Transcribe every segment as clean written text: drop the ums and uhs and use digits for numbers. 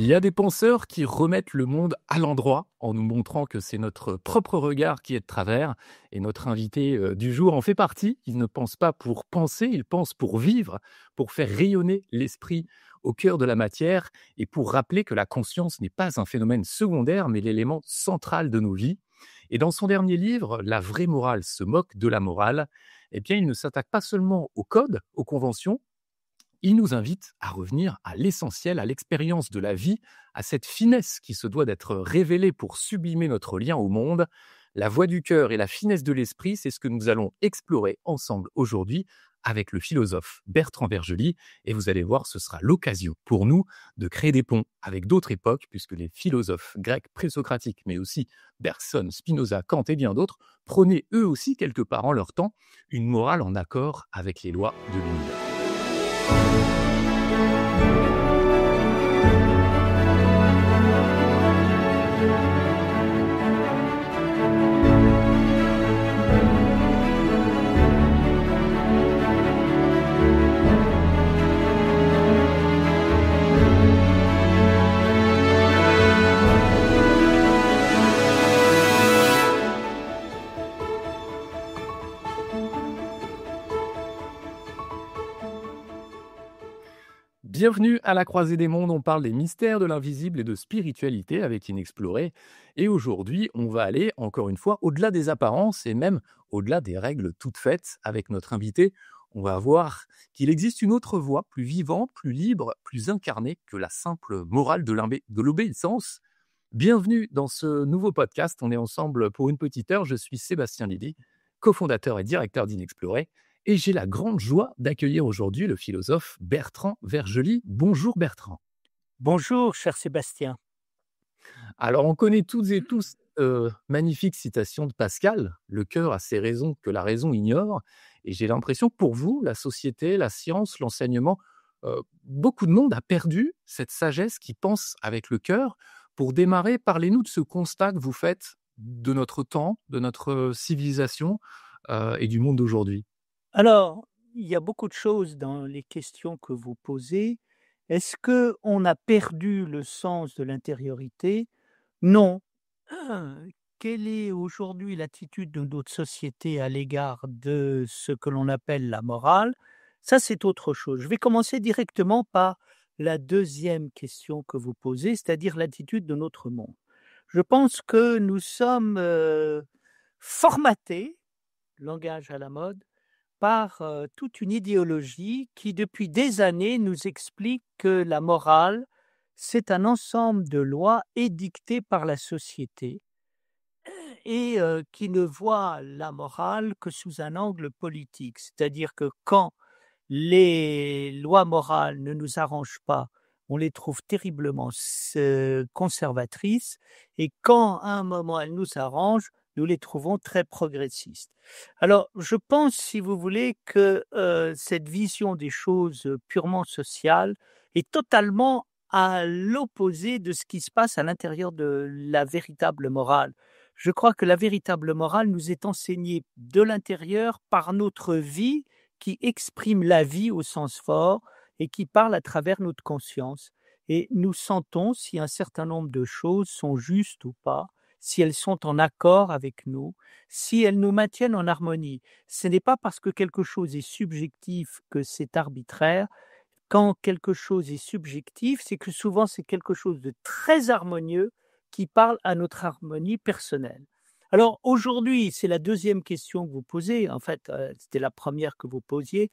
Il y a des penseurs qui remettent le monde à l'endroit en nous montrant que c'est notre propre regard qui est de travers. Et notre invité du jour en fait partie. Il ne pense pas pour penser, il pense pour vivre, pour faire rayonner l'esprit au cœur de la matière et pour rappeler que la conscience n'est pas un phénomène secondaire, mais l'élément central de nos vies. Et dans son dernier livre, La vraie morale se moque de la morale, eh bien, il ne s'attaque pas seulement aux codes, aux conventions, il nous invite à revenir à l'essentiel, à l'expérience de la vie, à cette finesse qui se doit d'être révélée pour sublimer notre lien au monde. La voix du cœur et la finesse de l'esprit, c'est ce que nous allons explorer ensemble aujourd'hui avec le philosophe Bertrand Vergely. Et vous allez voir, ce sera l'occasion pour nous de créer des ponts avec d'autres époques, puisque les philosophes grecs présocratiques, mais aussi Bergson, Spinoza, Kant et bien d'autres, prônaient eux aussi, quelque part en leur temps, une morale en accord avec les lois de l'univers. Bienvenue à la croisée des mondes, on parle des mystères de l'invisible et de spiritualité avec Inexploré. Et aujourd'hui, on va aller, encore une fois, au-delà des apparences et même au-delà des règles toutes faites avec notre invité. On va voir qu'il existe une autre voie, plus vivante, plus libre, plus incarnée que la simple morale de l'obéissance. Bienvenue dans ce nouveau podcast. On est ensemble pour une petite heure. Je suis Sébastien Lydie, cofondateur et directeur d'Inexploré. Et j'ai la grande joie d'accueillir aujourd'hui le philosophe Bertrand Vergely. Bonjour Bertrand. Bonjour, cher Sébastien. Alors, on connaît toutes et tous magnifique citation de Pascal, le cœur a ses raisons que la raison ignore. Et j'ai l'impression que pour vous, la société, la science, l'enseignement, beaucoup de monde a perdu cette sagesse qui pense avec le cœur. Pour démarrer, parlez-nous de ce constat que vous faites de notre temps, de notre civilisation et du monde d'aujourd'hui. Alors, il y a beaucoup de choses dans les questions que vous posez. Est-ce qu'on a perdu le sens de l'intériorité? Non. Quelle est aujourd'hui l'attitude de notre société à l'égard de ce que l'on appelle la morale? Ça, c'est autre chose. Je vais commencer directement par la deuxième question que vous posez, c'est-à-dire l'attitude de notre monde. Je pense que nous sommes formatés, langage à la mode, par toute une idéologie qui, depuis des années, nous explique que la morale, c'est un ensemble de lois édictées par la société et qui ne voit la morale que sous un angle politique. C'est-à-dire que quand les lois morales ne nous arrangent pas, on les trouve terriblement conservatrices, et quand à un moment elles nous arrangent, nous les trouvons très progressistes. Alors, je pense, si vous voulez, que cette vision des choses purement sociales est totalement à l'opposé de ce qui se passe à l'intérieur de la véritable morale. Je crois que la véritable morale nous est enseignée de l'intérieur par notre vie, qui exprime la vie au sens fort et qui parle à travers notre conscience. Et nous sentons si un certain nombre de choses sont justes ou pas, si elles sont en accord avec nous, si elles nous maintiennent en harmonie. Ce n'est pas parce que quelque chose est subjectif que c'est arbitraire. Quand quelque chose est subjectif, c'est que souvent c'est quelque chose de très harmonieux qui parle à notre harmonie personnelle. Alors aujourd'hui, c'est la deuxième question que vous posez. En fait, c'était la première que vous posiez.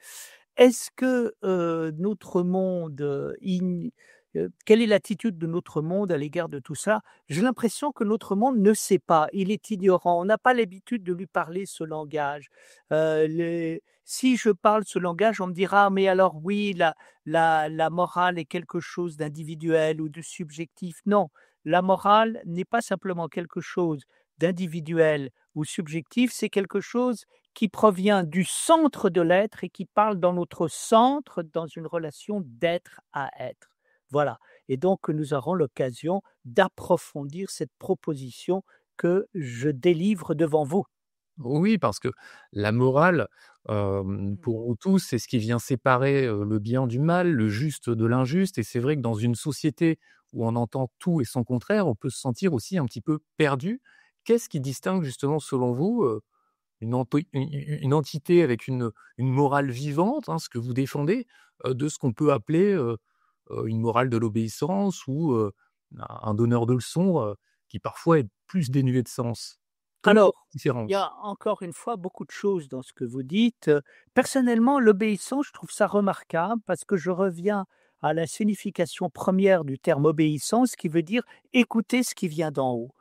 Est-ce que notre monde, quelle est l'attitude de notre monde à l'égard de tout ça? J'ai l'impression que notre monde ne sait pas, il est ignorant. On n'a pas l'habitude de lui parler ce langage. Si je parle ce langage, on me dira: «Ah, mais alors oui, la morale est quelque chose d'individuel ou de subjectif». Non, la morale n'est pas simplement quelque chose d'individuel ou subjectif, c'est quelque chose qui provient du centre de l'être et qui parle dans notre centre, dans une relation d'être à être. Voilà. Et donc, nous aurons l'occasion d'approfondir cette proposition que je délivre devant vous. Oui, parce que la morale, pour nous tous, c'est ce qui vient séparer, le bien du mal, le juste de l'injuste. Et c'est vrai que dans une société où on entend tout et son contraire, on peut se sentir aussi un petit peu perdu. Qu'est-ce qui distingue justement selon vous, une entité avec une morale vivante, hein, ce que vous défendez, de ce qu'on peut appeler, une morale de l'obéissance ou, un donneur de leçons, qui parfois est plus dénué de sens? Comment Alors, la il y différence? a encore une fois beaucoup de choses dans ce que vous dites. Personnellement, l'obéissance, je trouve ça remarquable parce que je reviens à la signification première du terme obéissance qui veut dire écouter ce qui vient d'en haut.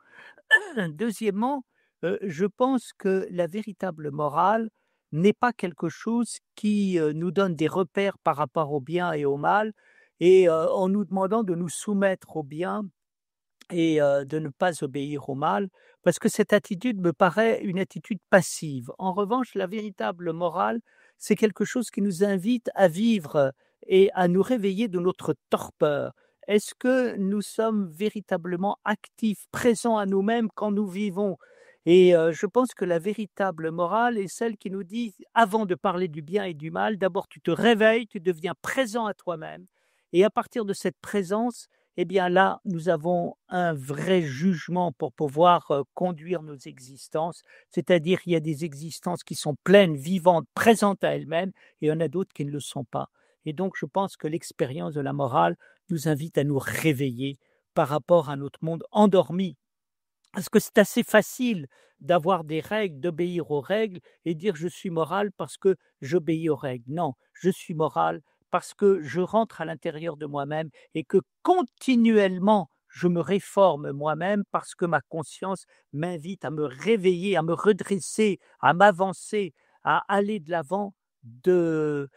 Deuxièmement, je pense que la véritable morale n'est pas quelque chose qui, nous donne des repères par rapport au bien et au mal et en nous demandant de nous soumettre au bien et de ne pas obéir au mal, parce que cette attitude me paraît une attitude passive. En revanche, la véritable morale, c'est quelque chose qui nous invite à vivre et à nous réveiller de notre torpeur. Est-ce que nous sommes véritablement actifs, présents à nous-mêmes quand nous vivons? Et je pense que la véritable morale est celle qui nous dit, avant de parler du bien et du mal, d'abord tu te réveilles, tu deviens présent à toi-même et à partir de cette présence, eh bien là, nous avons un vrai jugement pour pouvoir, conduire nos existences. C'est-à-dire, il y a des existences qui sont pleines, vivantes, présentes à elles-mêmes et il y en a d'autres qui ne le sont pas. Et donc je pense que l'expérience de la morale nous invite à nous réveiller par rapport à notre monde endormi. Parce que c'est assez facile d'avoir des règles, d'obéir aux règles et dire: «Je suis moral parce que j'obéis aux règles». Non, je suis moral parce que je rentre à l'intérieur de moi-même et que continuellement je me réforme moi-même parce que ma conscience m'invite à me réveiller, à me redresser, à m'avancer, à aller de l'avant de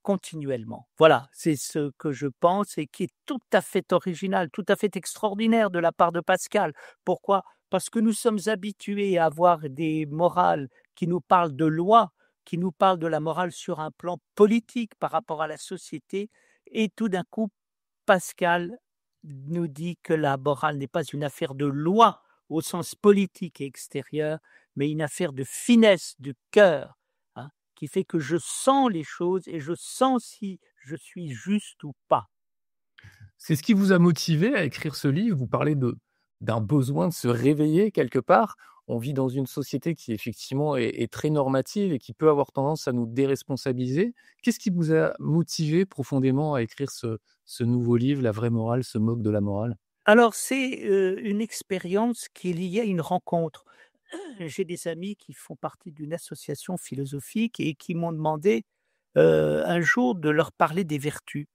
continuellement. Voilà, c'est ce que je pense et qui est tout à fait original, tout à fait extraordinaire de la part de Pascal. Pourquoi? Parce que nous sommes habitués à avoir des morales qui nous parlent de loi, qui nous parlent de la morale sur un plan politique par rapport à la société et tout d'un coup, Pascal nous dit que la morale n'est pas une affaire de loi au sens politique et extérieur, mais une affaire de finesse du cœur, hein, qui fait que je sens les choses et je sens si je suis juste ou pas. C'est ce qui vous a motivé à écrire ce livre? Vous parlez de d'un besoin de se réveiller quelque part. On vit dans une société qui effectivement est très normative et qui peut avoir tendance à nous déresponsabiliser. Qu'est-ce qui vous a motivé profondément à écrire ce nouveau livre, La vraie morale se moque de la morale? Alors c'est, une expérience qui est liée à une rencontre. J'ai des amis qui font partie d'une association philosophique et qui m'ont demandé, un jour de leur parler des vertus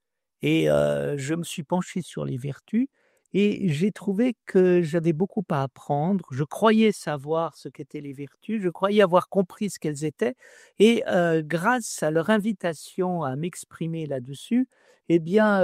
et je me suis penché sur les vertus et j'ai trouvé que j'avais beaucoup à apprendre. Je croyais savoir ce qu'étaient les vertus, je croyais avoir compris ce qu'elles étaient et grâce à leur invitation à m'exprimer là-dessus, eh bien,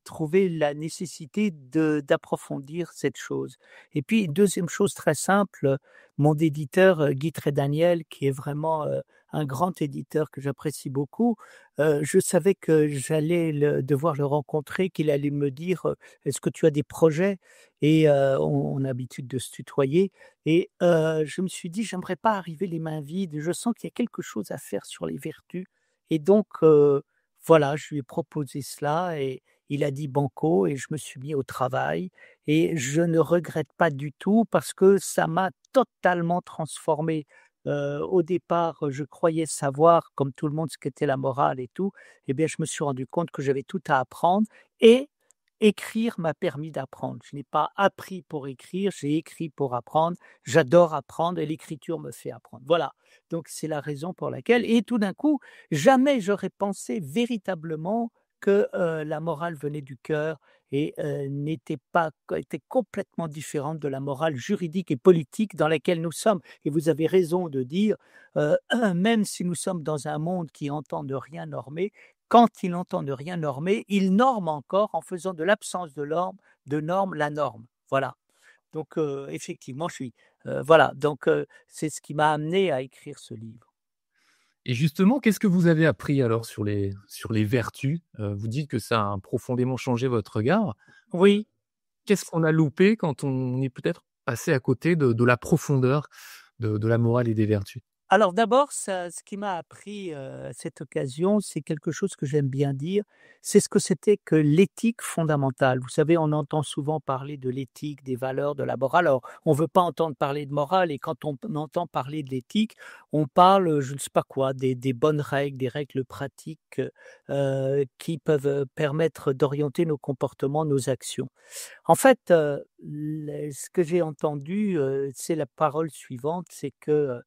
trouvais la nécessité d'approfondir cette chose. Et puis, deuxième chose très simple, mon éditeur, Guy Trédaniel, qui est vraiment, un grand éditeur que j'apprécie beaucoup, je savais que j'allais devoir le rencontrer, qu'il allait me dire, «Est-ce que tu as des projets?» et on a l'habitude de se tutoyer et je me suis dit: «J'aimerais pas arriver les mains vides, je sens qu'il y a quelque chose à faire sur les vertus» et donc voilà, je lui ai proposé cela et il a dit banco et je me suis mis au travail et je ne regrette pas du tout parce que ça m'a totalement transformé. Au départ, je croyais savoir, comme tout le monde, ce qu'était la morale et tout. Eh bien, je me suis rendu compte que j'avais tout à apprendre et écrire m'a permis d'apprendre. Je n'ai pas appris pour écrire, j'ai écrit pour apprendre. J'adore apprendre et l'écriture me fait apprendre. Voilà, donc c'est la raison pour laquelle et tout d'un coup, jamais j'aurais pensé véritablement que, la morale venait du cœur et n'était pas était complètement différente de la morale juridique et politique dans laquelle nous sommes et vous avez raison de dire, même si nous sommes dans un monde qui entend ne rien normer, quand il entend ne rien normer, il norme encore en faisant de l'absence de normes la norme. Voilà, donc effectivement, je suis, voilà, donc c'est ce qui m'a amené à écrire ce livre. Et justement, qu'est-ce que vous avez appris alors sur les vertus? Vous dites que ça a profondément changé votre regard. Oui. Qu'est-ce qu'on a loupé quand on est peut-être passé à côté de la profondeur de la morale et des vertus? Alors d'abord, ça ce qui m'a appris, à cette occasion, c'est quelque chose que j'aime bien dire, c'est ce que c'était que l'éthique fondamentale. Vous savez, on entend souvent parler de l'éthique, des valeurs, de la morale. Alors, on veut pas entendre parler de morale et quand on entend parler de l'éthique, on parle, je ne sais pas quoi, des bonnes règles, des règles pratiques, qui peuvent, permettre d'orienter nos comportements, nos actions. En fait, ce que j'ai entendu, c'est la parole suivante, c'est que,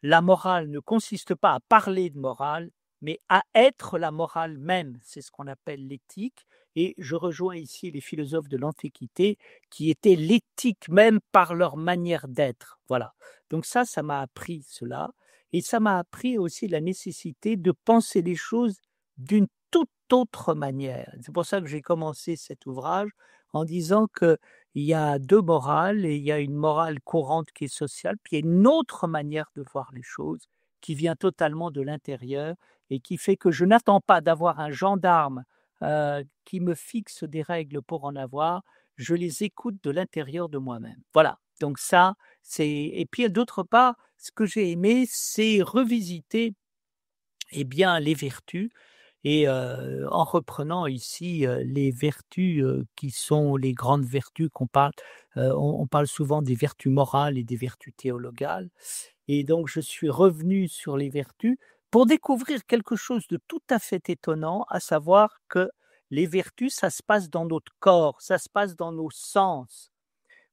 la morale ne consiste pas à parler de morale, mais à être la morale même. C'est ce qu'on appelle l'éthique et je rejoins ici les philosophes de l'Antiquité qui étaient l'éthique même par leur manière d'être. Voilà. Donc ça m'a appris cela et ça m'a appris aussi la nécessité de penser les choses d'une toute autre manière. C'est pour ça que j'ai commencé cet ouvrage en disant qu'il y a 2 morales et il y a une morale courante qui est sociale, puis il y a une autre manière de voir les choses qui vient totalement de l'intérieur et qui fait que je n'attends pas d'avoir un gendarme, qui me fixe des règles pour en avoir, je les écoute de l'intérieur de moi-même. Voilà, donc ça, c'est et puis d'autre part, ce que j'ai aimé, c'est revisiter, eh bien, les vertus et en reprenant ici, les vertus, qui sont les grandes vertus qu'on parle, on parle souvent des vertus morales et des vertus théologales et donc je suis revenu sur les vertus pour découvrir quelque chose de tout à fait étonnant, à savoir que les vertus, ça se passe dans notre corps, ça se passe dans nos sens.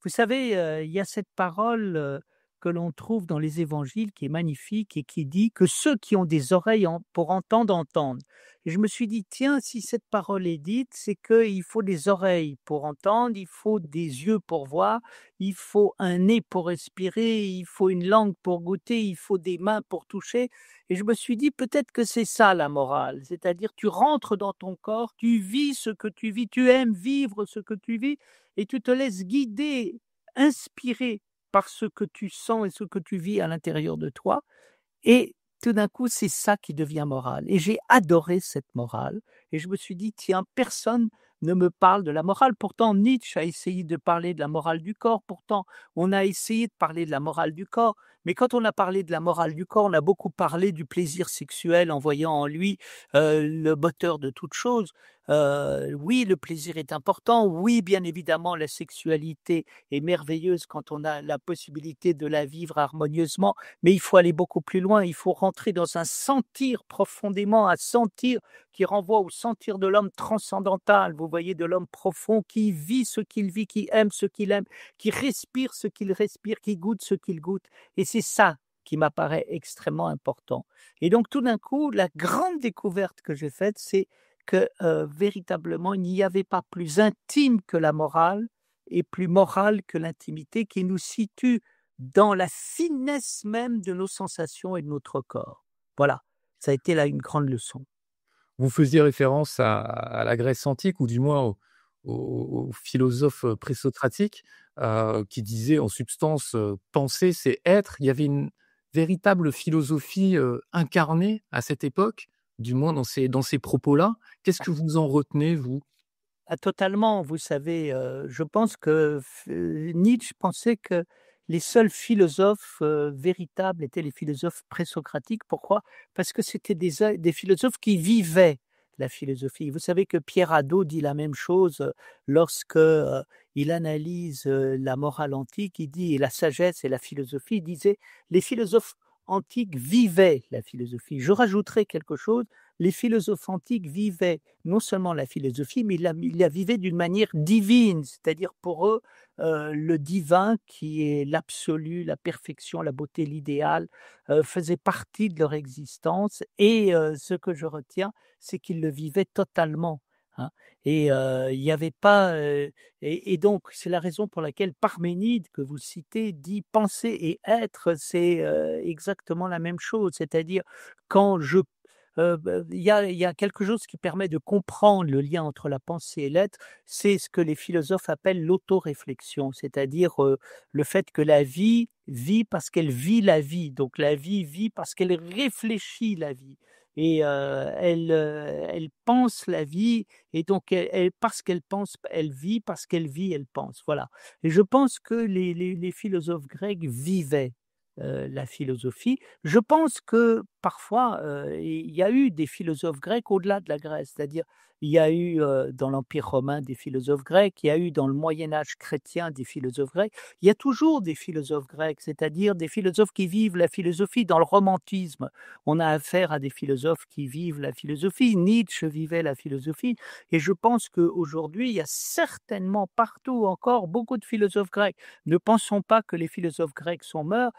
Vous savez, il y a cette parole, que l'on trouve dans les évangiles qui est magnifique et qui dit que ceux qui ont des oreilles pour entendre, entendent. Et je me suis dit: «Tiens, si cette parole est dite, c'est qu'il faut des oreilles pour entendre, il faut des yeux pour voir, il faut un nez pour respirer, il faut une langue pour goûter, il faut des mains pour toucher» et je me suis dit: «Peut-être que c'est ça la morale». C'est-à-dire tu rentres dans ton corps, tu vis ce que tu vis, tu aimes vivre ce que tu vis et tu te laisses guider, inspirer par ce que tu sens et ce que tu vis à l'intérieur de toi et tout d'un coup, c'est ça qui devient morale et j'ai adoré cette morale et je me suis dit: «Tiens, personne ne me parle de la morale». Pourtant Nietzsche a essayé de parler de la morale du corps, pourtant on a essayé de parler de la morale du corps, mais quand on a parlé de la morale du corps, on a beaucoup parlé du plaisir sexuel en voyant en lui, le moteur de toute chose. Oui, le plaisir est important, oui, bien évidemment, la sexualité est merveilleuse quand on a la possibilité de la vivre harmonieusement, mais il faut aller beaucoup plus loin, il faut rentrer dans un sentir profondément, un sentir qui renvoie au sentir de l'homme transcendantal, vous voyez, de l'homme profond qui vit ce qu'il vit, qui aime ce qu'il aime, qui respire ce qu'il respire, qui goûte ce qu'il goûte. Et c'est ça qui m'apparaît extrêmement important. Et donc tout d'un coup, la grande découverte que j'ai faite, c'est que véritablement, il n'y avait pas plus intime que la morale et plus morale que l'intimité qui nous situe dans la finesse même de nos sensations et de notre corps. Voilà, ça a été là une grande leçon. Vous faisiez référence à la Grèce antique ou du moins aux philosophes, présocratiques, qui disaient en substance, penser, c'est être. Il y avait une véritable philosophie, incarnée à cette époque, du moins dans ces propos-là. Qu'est-ce que vous en retenez, vous? Ah totalement, vous savez, je pense que Nietzsche pensait que les seuls philosophes, véritables étaient les philosophes présocratiques. Pourquoi? Parce que c'était des philosophes qui vivaient la philosophie. Vous savez que Pierre Hadot dit la même chose, lorsque, il analyse, la morale antique, il dit et la sagesse et la philosophie, il disait: «Les philosophes antiques vivaient la philosophie». Je rajouterai quelque chose, les philosophes antiques vivaient non seulement la philosophie, mais ils la vivaient d'une manière divine, c'est-à-dire pour eux, le divin qui est l'absolu, la perfection, la beauté, l'idéal, faisait partie de leur existence et ce que je retiens, c'est qu'ils le vivaient totalement, hein et il n'y avait pas, et donc c'est la raison pour laquelle Parménide, que vous citez, dit: «Penser et être, c'est, exactement la même chose». C'est-à-dire quand je il y a quelque chose qui permet de comprendre le lien entre la pensée et l'être, c'est ce que les philosophes appellent l'autoréflexion, c'est-à-dire, le fait que la vie vit parce qu'elle vit la vie, donc la vie vit parce qu'elle réfléchit la vie et elle pense la vie et donc parce qu'elle pense, elle vit, parce qu'elle vit, elle pense, voilà et je pense que les philosophes grecs vivaient la philosophie. Je pense que parfois, il y a eu des philosophes grecs au-delà de la Grèce, c'est-à-dire il y a eu, dans l'Empire romain des philosophes grecs, il y a eu dans le Moyen Âge chrétien des philosophes grecs. Il y a toujours des philosophes grecs, c'est-à-dire des philosophes qui vivent la philosophie. Dans le romantisme, on a affaire à des philosophes qui vivent la philosophie. Nietzsche vivait la philosophie et je pense qu'aujourd'hui, il y a certainement partout encore beaucoup de philosophes grecs. Ne pensons pas que les philosophes grecs sont morts,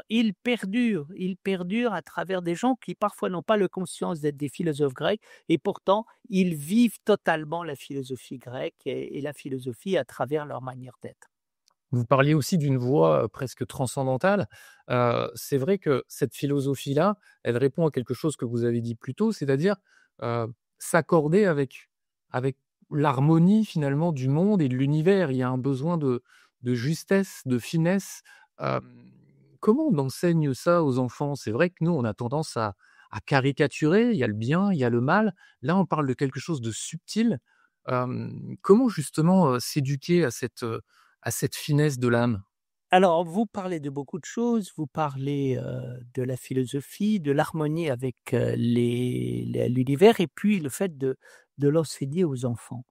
ils perdurent à travers des gens qui parfois n'ont pas le conscience d'être des philosophes grecs et pourtant ils vivent totalement la philosophie grecque et la philosophie à travers leur manière d'être. Vous parliez aussi d'une voie, presque transcendantale. C'est vrai que cette philosophie-là, elle répond à quelque chose que vous avez dit plus tôt, c'est-à-dire, heu, s'accorder avec l'harmonie finalement du monde et de l'univers. Il y a un besoin de justesse, de finesse. Comment on enseigne ça aux enfants? C'est vrai que nous, on a tendance à caricaturer, il y a le bien, il y a le mal. Là, on parle de quelque chose de subtil. Comment justement, s'éduquer à cette finesse de l'âme? Alors, vous parlez de beaucoup de choses, vous parlez, de la philosophie, de l'harmonie avec, l'univers et puis le fait de l'enseigner aux enfants.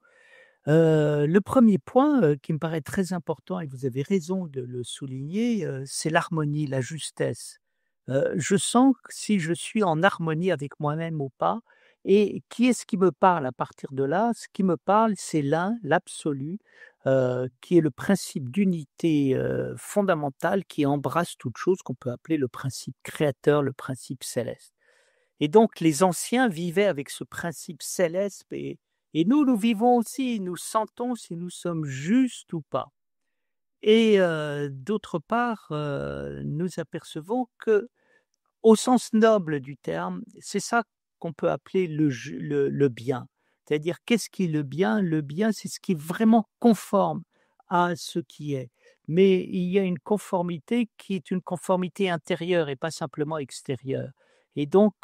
Le premier point, qui me paraît très important et vous avez raison de le souligner, c'est l'harmonie, la justesse. Je sens que si je suis en harmonie avec moi-même ou pas et qui est-ce qui me parle à partir de là? Ce qui me parle, c'est l'un, l'absolu, qui est le principe d'unité, fondamentale qui embrasse toute chose, qu'on peut appeler le principe créateur, le principe céleste. Et donc les anciens vivaient avec ce principe céleste et nous, nous vivons aussi, nous sentons si nous sommes justes ou pas. Et d'autre part, nous apercevons que, au sens noble du terme, c'est ça qu'on peut appeler le bien. C'est-à-dire qu'est-ce qui est le bien? Le bien, c'est ce qui est vraiment conforme à ce qui est. Mais il y a une conformité qui est une conformité intérieure et pas simplement extérieure. Et donc,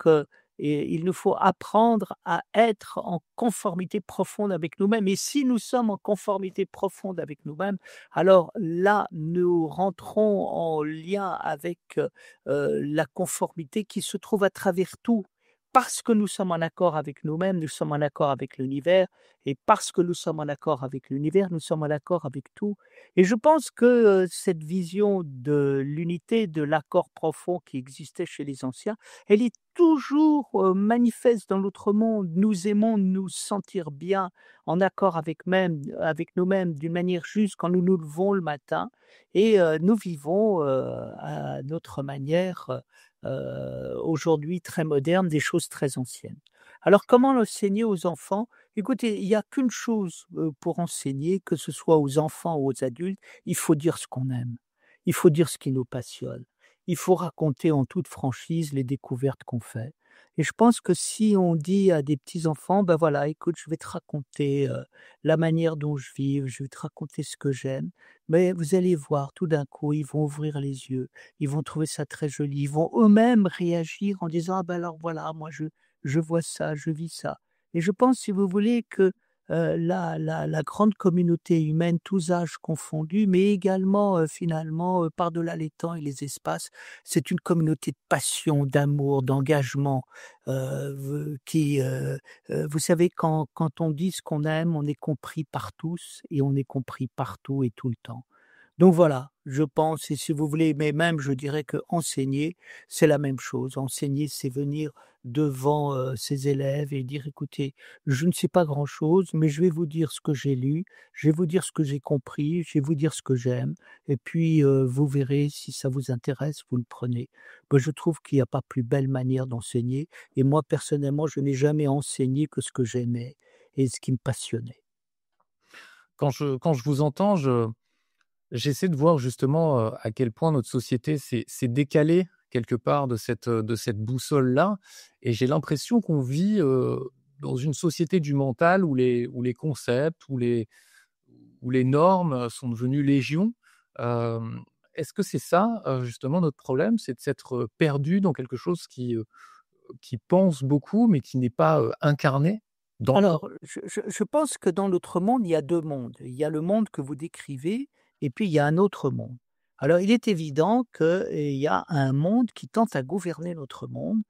il nous faut apprendre à être en conformité profonde avec nous-mêmes. Et si nous sommes en conformité profonde avec nous-mêmes, alors là, nous rentrons en lien avec, la conformité qui se trouve à travers tout. Parce que nous sommes en accord avec nous-mêmes, nous sommes en accord avec l'univers et parce que nous sommes en accord avec l'univers, nous sommes en accord avec tout et je pense que, cette vision de l'unité, de l'accord profond qui existait chez les anciens, elle est toujours, manifeste dans notre monde. Nous aimons nous sentir bien, en accord avec nous-mêmes d'une manière juste quand nous nous levons le matin et nous vivons, à notre manière, aujourd'hui très moderne, des choses très anciennes. Alors comment l'enseigner aux enfants? Écoutez, il y a qu'une chose, pour enseigner, que ce soit aux enfants ou aux adultes, il faut dire ce qu'on aime. Il faut dire ce qui nous passionne. Il faut raconter en toute franchise les découvertes qu'on fait et je pense que si on dit à des petits enfants: «Ben voilà, écoute, je vais te raconter, la manière dont je vis, je vais te raconter ce que j'aime», mais vous allez voir, tout d'un coup, ils vont ouvrir les yeux, ils vont trouver ça très joli. Ils vont eux-mêmes réagir en disant: «Ah ben alors voilà, moi je vois ça, je vis ça» et je pense, si vous voulez, que, la grande communauté humaine, tous âges confondus, mais également, finalement, par-delà les temps et les espaces, c'est une communauté de passion, d'amour, d'engagement, vous savez, quand on dit ce qu'on aime, on est compris par tous et on est compris partout et tout le temps. Donc voilà, je pense et si vous voulez, mais même je dirais que enseigner, c'est la même chose. Enseigner, c'est venir devant, ses élèves et dire: «Écoutez, je ne sais pas grand-chose, mais je vais vous dire ce que j'ai lu, je vais vous dire ce que j'ai compris, je vais vous dire ce que j'aime et puis, vous verrez si ça vous intéresse, vous le prenez». Bah, je trouve qu'il n'y a pas plus belle manière d'enseigner et moi personnellement, je n'ai jamais enseigné que ce que j'aimais et ce qui me passionnait. Quand je vous entends, j'essaie de voir justement, à quel point notre société s'est décalée quelque part de cette boussole-là et j'ai l'impression qu'on vit, dans une société du mental où les concepts, où les normes, sont devenues légion. Est-ce que c'est ça, justement notre problème? C'est de s'être, perdus dans quelque chose qui pense beaucoup mais qui n'est pas, incarné dans Alors, je pense que dans notre monde, il y a 2 mondes. Il y a le monde que vous décrivez et puis il y a un autre monde. Alors il est évident qu'il y a un monde qui tente à gouverner notre monde.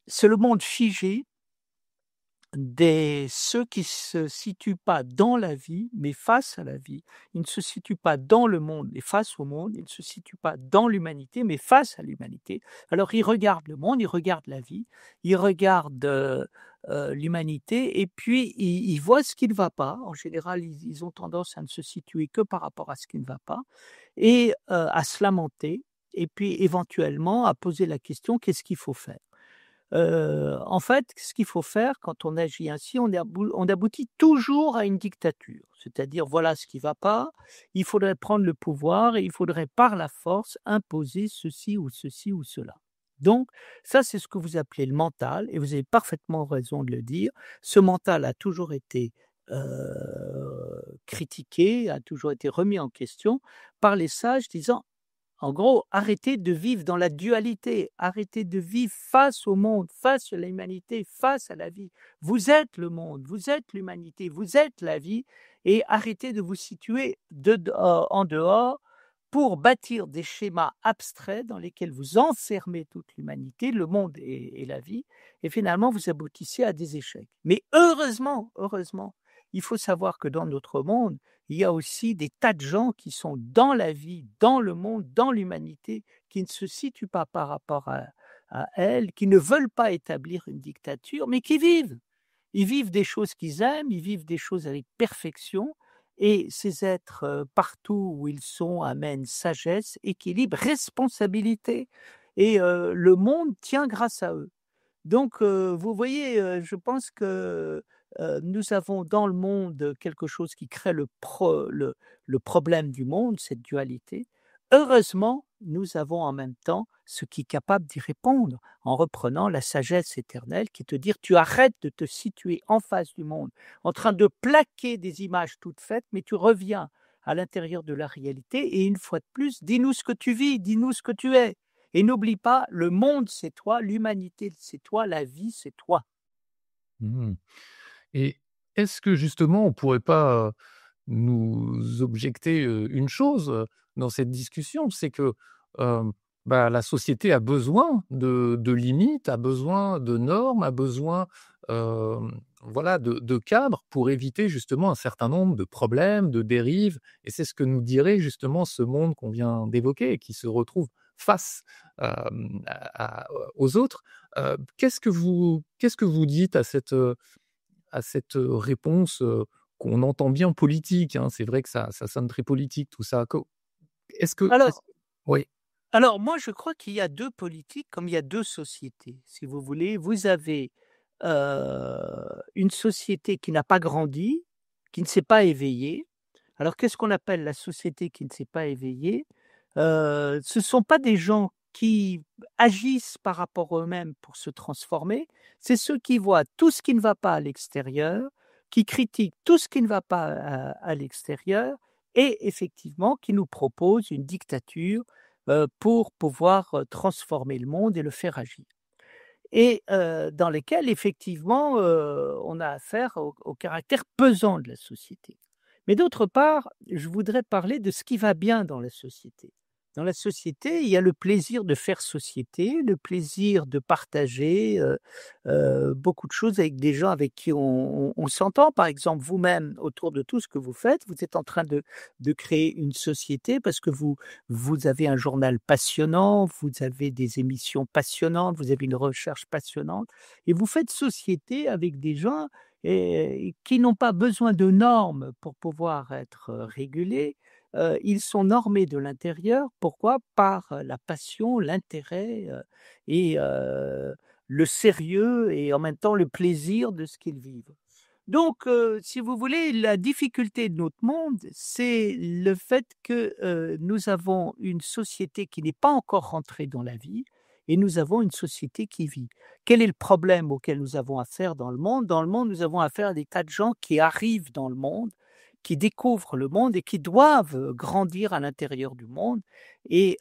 C'est le monde figé des ceux qui se situent pas dans la vie, mais face à la vie. Ils ne se situent pas dans le monde, mais face au monde. Ils ne se situent pas dans l'humanité, mais face à l'humanité. Alors ils regardent le monde, ils regardent la vie, ils regardent, l'humanité et puis ils voient ce qui ne va pas. En général, ils ont tendance à ne se situer que par rapport à ce qui ne va pas et à se lamenter et puis éventuellement à poser la question: «Qu'est-ce qu'il faut faire?» En fait, ce qu'il faut faire quand on agit ainsi, on aboutit toujours à une dictature. C'est-à-dire, voilà ce qui va pas, il faudrait prendre le pouvoir et il faudrait par la force imposer ceci ou cela. Donc ça, c'est ce que vous appelez le mental et vous avez parfaitement raison de le dire. Ce mental a toujours été, critiqué, a toujours été remis en question par les sages disant: en gros, arrêtez de vivre dans la dualité, arrêtez de vivre face au monde, face à l'humanité, face à la vie. Vous êtes le monde, vous êtes l'humanité, vous êtes la vie et arrêtez de vous situer en dehors pour bâtir des schémas abstraits dans lesquels vous enfermez toute l'humanité, le monde et la vie et finalement vous aboutissez à des échecs. Mais heureusement, il faut savoir que dans notre monde, il y a aussi des tas de gens qui sont dans la vie, dans le monde, dans l'humanité, qui ne se situent pas par rapport à elle, qui ne veulent pas établir une dictature, mais qui vivent. Ils vivent des choses qu'ils aiment, ils vivent des choses avec perfection et ces êtres, partout où ils sont, amènent sagesse, équilibre, responsabilité et le monde tient grâce à eux. Donc, vous voyez, je pense que, nous avons dans le monde quelque chose qui crée le problème du monde, cette dualité. Heureusement, nous avons en même temps ce qui est capable d'y répondre, en reprenant la sagesse éternelle qui est de dire: «Tu arrêtes de te situer en face du monde, en train de plaquer des images toutes faites, mais tu reviens à l'intérieur de la réalité et une fois de plus, dis-nous ce que tu vis, dis-nous ce que tu es». Et n'oublie pas, le monde, c'est toi, l'humanité, c'est toi, la vie, c'est toi. Mmh. Et est-ce que justement on pourrait pas, nous objecter, une chose, dans cette discussion? C'est que, hem, bah, la société a besoin de limites, a besoin de normes, a besoin, voilà, de cadres pour éviter justement un certain nombre de problèmes, de dérives et c'est ce que nous dirait justement ce monde qu'on vient d'évoquer et qui se retrouve face, aux autres. Qu'est-ce que vous dites à cette réponse, qu'on entend bien politique, hein? C'est vrai que ça sonne très politique tout ça. Est-ce Alors oui. alors moi, je crois qu'il y a 2 politiques comme il y a 2 sociétés. Si vous voulez, vous avez, une société qui n'a pas grandi, qui ne s'est pas éveillée. Alors qu'est-ce qu'on appelle la société qui ne s'est pas éveillée? Ce ne sont pas des gens qui agissent par rapport à eux-mêmes pour se transformer, c'est ceux qui voient tout ce qui ne va pas à l'extérieur, qui critiquent tout ce qui ne va pas à l'extérieur et effectivement qui nous proposent une dictature, pour pouvoir, transformer le monde et le faire agir et dans lesquels effectivement, on a affaire au caractère pesant de la société. Mais d'autre part, je voudrais parler de ce qui va bien dans la société. Dans la société, il y a le plaisir de faire société, le plaisir de partager, beaucoup de choses avec des gens avec qui on s'entend. Par exemple, vous-même, autour de tout ce que vous faites, vous êtes en train de créer une société parce que vous avez un journal passionnant, vous avez des émissions passionnantes, vous avez une recherche passionnante et vous faites société avec des gens qui n'ont pas besoin de normes pour pouvoir être, régulés. Ils sont normés de l'intérieur. Pourquoi? Par, la passion, l'intérêt, et le sérieux et en même temps le plaisir de ce qu'ils vivent. Donc, si vous voulez, la difficulté de notre monde, c'est le fait que, nous avons une société qui n'est pas encore rentrée dans la vie et nous avons une société qui vit. Quel est le problème auquel nous avons affaire dans le monde? Dans le monde, nous avons affaire à des tas de gens qui arrivent dans le monde, qui découvrent le monde et qui doivent, grandir à l'intérieur du monde et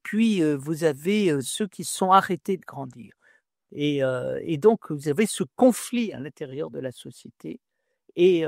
puis, vous avez, ceux qui se sont arrêtés de grandir. Et donc vous avez ce conflit à l'intérieur de la société et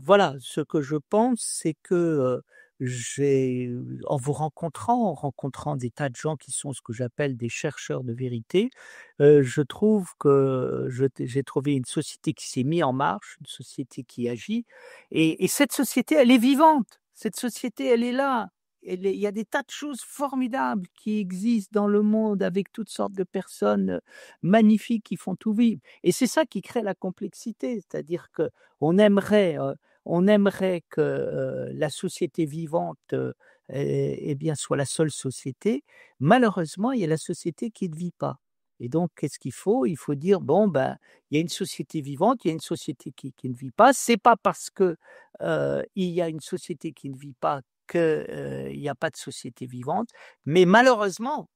voilà, ce que je pense, c'est que, en vous rencontrant, en rencontrant des tas de gens qui sont ce que j'appelle des chercheurs de vérité, je trouve que j'ai trouvé une société qui s'est mise en marche, une société qui agit et cette société, elle est vivante. Cette société, elle est là. Il y a des tas de choses formidables qui existent dans le monde avec toutes sortes de personnes, magnifiques qui font tout vivre et c'est ça qui crée la complexité. C'est-à-dire qu'on aimerait, on aimerait que, la société vivante, bien, soit la seule société. Malheureusement, il y a la société qui ne vit pas et donc qu'est-ce qu'il faut? Il faut dire: «Bon, ben, il y a une société vivante, il y a une société qui ne vit pas. C'est pas parce que, il y a une société qui ne vit pas que, il y a pas de société vivante, mais malheureusement,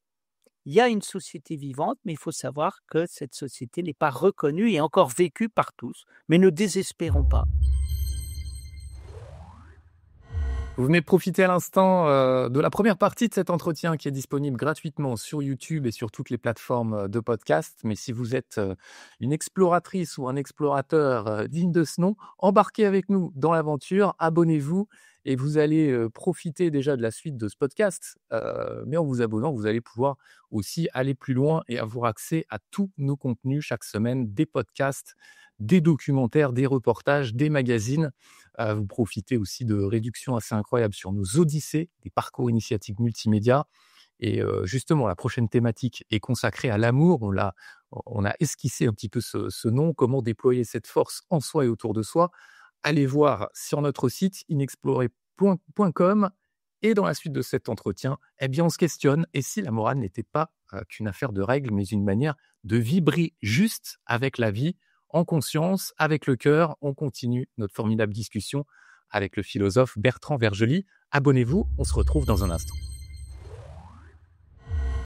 il y a une société vivante, mais il faut savoir que cette société n'est pas reconnue et encore vécue par tous. Mais ne désespérons pas». Vous venez de profiter à l'instant de la première partie de cet entretien qui est disponible gratuitement sur YouTube et sur toutes les plateformes de podcast. Mais si vous êtes une exploratrice ou un explorateur digne de ce nom, embarquez avec nous dans l'aventure, abonnez-vous et vous allez profiter déjà de la suite de ce podcast. Mais en vous abonnant, vous allez pouvoir aussi aller plus loin et avoir accès à tous nos contenus chaque semaine, des podcasts, des documentaires, des reportages, des magazines. Vous profitez aussi de réductions assez incroyables sur nos odyssées, des parcours initiatiques multimédia. Et justement, la prochaine thématique est consacrée à l'amour. On a esquissé un petit peu ce nom, comment déployer cette force en soi et autour de soi. Allez voir sur notre site inexploré.com. Et dans la suite de cet entretien, eh bien, on se questionne. Et si la morale n'était pas qu'une affaire de règles, mais une manière de vibrer juste avec la vie, en conscience, avec le cœur? On continue notre formidable discussion avec le philosophe Bertrand Vergely. Abonnez-vous, on se retrouve dans un instant.